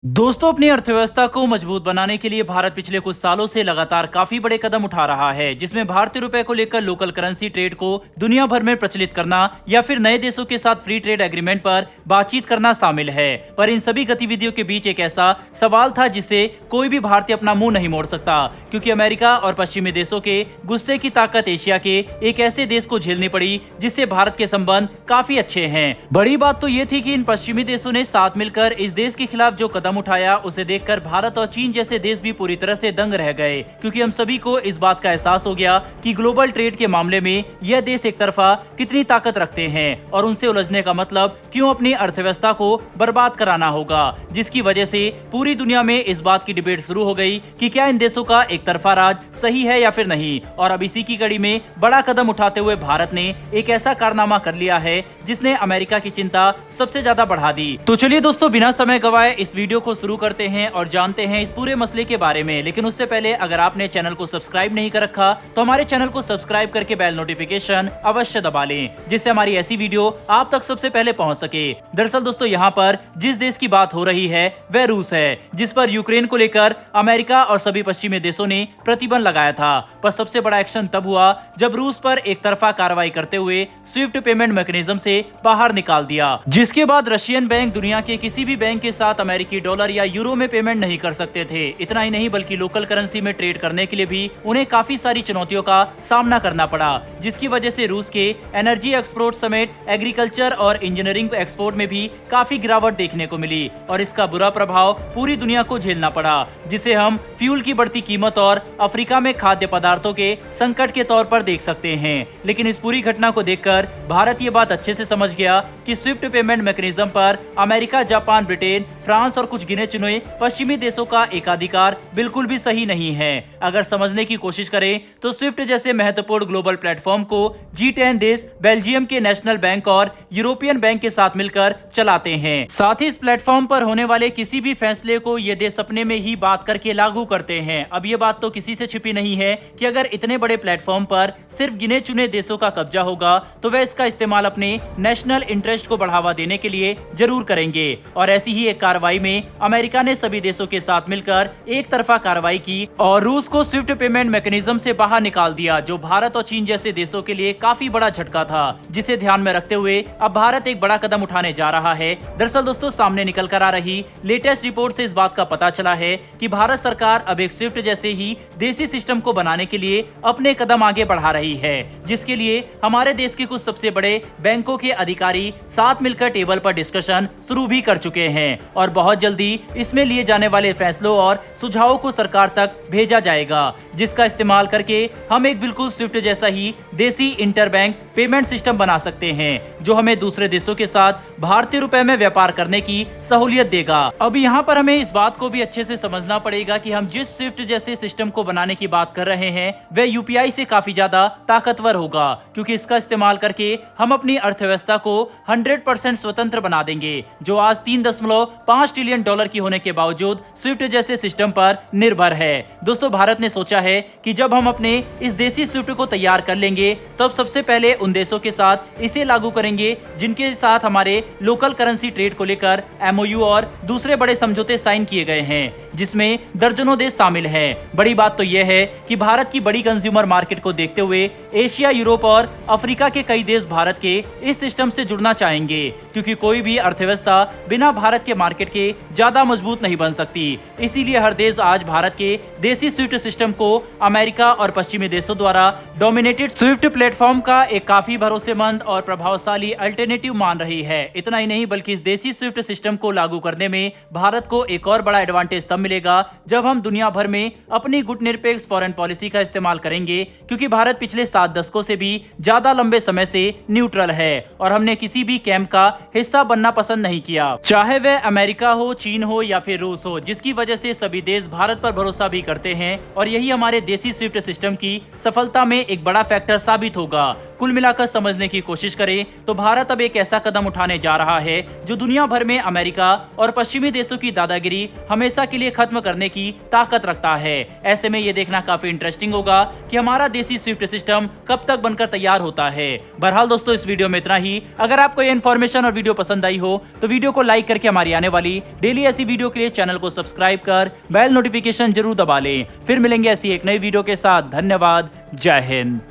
दोस्तों, अपनी अर्थव्यवस्था को मजबूत बनाने के लिए भारत पिछले कुछ सालों से लगातार काफी बड़े कदम उठा रहा है, जिसमें भारतीय रुपए को लेकर लोकल करेंसी ट्रेड को दुनिया भर में प्रचलित करना या फिर नए देशों के साथ फ्री ट्रेड एग्रीमेंट पर बातचीत करना शामिल है। पर इन सभी गतिविधियों के बीच एक ऐसा सवाल था जिससे कोई भी भारतीय अपना मुंह नहीं मोड़ सकता, क्योंकि अमेरिका और पश्चिमी देशों के गुस्से की ताकत एशिया के एक ऐसे देश को झेलनी पड़ी जिससे भारत के संबंध काफी अच्छे हैं। बड़ी बात तो ये थी कि इन पश्चिमी देशों ने साथ मिलकर इस देश के खिलाफ जो कदम उठाया उसे देखकर भारत और चीन जैसे देश भी पूरी तरह से दंग रह गए, क्योंकि हम सभी को इस बात का एहसास हो गया कि ग्लोबल ट्रेड के मामले में यह देश एक तरफा कितनी ताकत रखते हैं और उनसे उलझने का मतलब क्यों अपनी अर्थव्यवस्था को बर्बाद कराना होगा, जिसकी वजह से पूरी दुनिया में इस बात की डिबेट शुरू हो गई कि क्या इन देशों का एक तरफा राज सही है या फिर नहीं। और अब इसी की कड़ी में बड़ा कदम उठाते हुए भारत ने एक ऐसा कारनामा कर लिया है जिसने अमेरिका की चिंता सबसे ज्यादा बढ़ा दी। तो चलिए दोस्तों, बिना समय गवाए इस वीडियो को शुरू करते हैं और जानते हैं इस पूरे मसले के बारे में। लेकिन उससे पहले अगर आपने चैनल को सब्सक्राइब नहीं कर रखा तो हमारे चैनल को सब्सक्राइब करके बेल नोटिफिकेशन अवश्य दबा लें, जिससे हमारी ऐसी वीडियो आप तक सबसे पहले पहुंच सके। दरअसल दोस्तों, यहाँ पर जिस देश की बात हो रही है वह रूस है, जिस पर यूक्रेन को लेकर अमेरिका और सभी पश्चिमी देशों ने प्रतिबंध लगाया था। पर सबसे बड़ा एक्शन तब हुआ जब रूस पर एक तरफा कार्रवाई करते हुए स्विफ्ट पेमेंट मैकेनिज्म से बाहर निकाल दिया, जिसके बाद रशियन बैंक दुनिया के किसी भी बैंक के साथ अमेरिकी डॉलर या यूरो में पेमेंट नहीं कर सकते थे। इतना ही नहीं बल्कि लोकल करेंसी में ट्रेड करने के लिए भी उन्हें काफी सारी चुनौतियों का सामना करना पड़ा, जिसकी वजह से रूस के एनर्जी एक्सपोर्ट समेत एग्रीकल्चर और इंजीनियरिंग एक्सपोर्ट में भी काफी गिरावट देखने को मिली और इसका बुरा प्रभाव पूरी दुनिया को झेलना पड़ा, जिसे हम फ्यूल की बढ़ती कीमत और अफ्रीका में खाद्य पदार्थों के संकट के तौर पर देख सकते हैं। लेकिन इस पूरी घटना को देखकर भारत ये बात अच्छे से समझ गया कि स्विफ्ट पेमेंट मैकेनिज्म पर अमेरिका, जापान, ब्रिटेन, फ्रांस और कुछ गिने चुने पश्चिमी देशों का एकाधिकार बिल्कुल भी सही नहीं है। अगर समझने की कोशिश करें तो स्विफ्ट जैसे महत्वपूर्ण ग्लोबल प्लेटफॉर्म को G10 देश बेल्जियम के नेशनल बैंक और यूरोपियन बैंक के साथ मिलकर चलाते हैं। साथ ही इस प्लेटफॉर्म पर होने वाले किसी भी फैसले को ये देश अपने में ही बात करके लागू करते हैं। अब ये बात तो किसी से छिपी नहीं है कि अगर इतने बड़े प्लेटफॉर्म पर सिर्फ गिने चुने देशों का कब्जा होगा तो वह इसका इस्तेमाल अपने नेशनल इंटरेस्ट को बढ़ावा देने के लिए जरूर करेंगे। और ऐसी ही एक कार्रवाई में अमेरिका ने सभी देशों के साथ मिलकर एक तरफा कार्रवाई की और रूस को स्विफ्ट पेमेंट मैकेनिज्म से बाहर निकाल दिया, जो भारत और चीन जैसे देशों के लिए काफी बड़ा झटका था, जिसे ध्यान में रखते हुए अब भारत एक बड़ा कदम उठाने जा रहा है। दरअसल दोस्तों, सामने निकल कर आ रही लेटेस्ट रिपोर्ट से इस बात का पता चला है कि भारत सरकार अब एक स्विफ्ट जैसे ही देसी सिस्टम को बनाने के लिए अपने कदम आगे बढ़ा रही है, जिसके लिए हमारे देश के कुछ सबसे बड़े बैंकों के अधिकारी साथ मिलकर टेबल पर डिस्कशन शुरू भी कर चुके हैं और बहुत जल्दी इसमें लिए जाने वाले फैसलों और सुझावों को सरकार तक भेजा जाएगा, जिसका इस्तेमाल करके हम एक बिल्कुल स्विफ्ट जैसा ही देसी इंटरबैंक पेमेंट सिस्टम बना सकते हैं, जो हमें दूसरे देशों के साथ भारतीय रुपए में व्यापार करने की सहूलियत देगा। अब यहाँ पर हमें इस बात को भी अच्छे से समझना पड़ेगा कि हम जिस स्विफ्ट जैसे सिस्टम को बनाने की बात कर रहे हैं वह यूपीआई से काफी ज्यादा ताकतवर होगा, क्योंकि इसका इस्तेमाल करके हम अपनी अर्थव्यवस्था को 100% स्वतंत्र बना देंगे, जो आज 3.5 ट्रिलियन डॉलर की होने के बावजूद स्विफ्ट जैसे सिस्टम पर निर्भर है। दोस्तों, भारत ने सोचा है कि जब हम अपने इस देसी स्विफ्ट को तैयार कर लेंगे तब सबसे पहले उन देशों के साथ इसे लागू करेंगे जिनके साथ हमारे लोकल करेंसी ट्रेड को लेकर MOU और दूसरे बड़े समझौते साइन किए गए हैं, जिसमें दर्जनों देश शामिल हैं। बड़ी बात तो यह है कि भारत की बड़ी कंज्यूमर मार्केट को देखते हुए एशिया, यूरोप और अफ्रीका के कई देश भारत के इस सिस्टम से जुड़ना चाहेंगे, क्योंकि कोई भी अर्थव्यवस्था बिना भारत के मार्केट के ज्यादा मजबूत नहीं बन सकती। इसीलिए हर देश आज भारत के देसी स्विफ्ट सिस्टम को अमेरिका और पश्चिमी देशों द्वारा डोमिनेटेड स्विफ्ट प्लेटफॉर्म का एक काफी भरोसेमंद और प्रभावशाली अल्टरनेटिव मान रही है। इतना ही नहीं बल्कि इस देसी स्विफ्ट सिस्टम को लागू करने में भारत को एक और बड़ा एडवांटेज तब मिलेगा जब हम दुनिया भर में अपनी गुटनिरपेक्ष फॉरेन पॉलिसी का इस्तेमाल करेंगे, क्योंकि भारत पिछले 7 दशकों से भी ज्यादा लंबे समय से न्यूट्रल है और हमने किसी भी कैंप का हिस्सा बनना पसंद नहीं किया, चाहे वह अमेरिका हो, चीन हो या फिर रूस हो, जिसकी वजह से सभी देश भारत पर भरोसा भी करते हैं और यही हमारे देसी स्विफ्ट सिस्टम की सफलता में एक बड़ा फैक्टर साबित होगा। कुल मिलाकर समझने की कोशिश करें तो भारत अब एक ऐसा कदम उठाने जा रहा है जो दुनिया भर में अमेरिका और पश्चिमी देशों की दादागिरी हमेशा के लिए खत्म करने की ताकत रखता है। ऐसे में ये देखना काफी इंटरेस्टिंग होगा कि हमारा देसी स्विफ्ट सिस्टम कब तक बनकर तैयार होता है। बहरहाल दोस्तों, इस वीडियो में इतना ही। अगर आपको ये इन्फॉर्मेशन और वीडियो पसंद आई हो तो वीडियो को लाइक करके हमारी आने वाली डेली ऐसी वीडियो के लिए चैनल को सब्सक्राइब कर बेल नोटिफिकेशन जरूर दबा लें। फिर मिलेंगे ऐसी एक नई वीडियो के साथ। धन्यवाद। जय हिंद।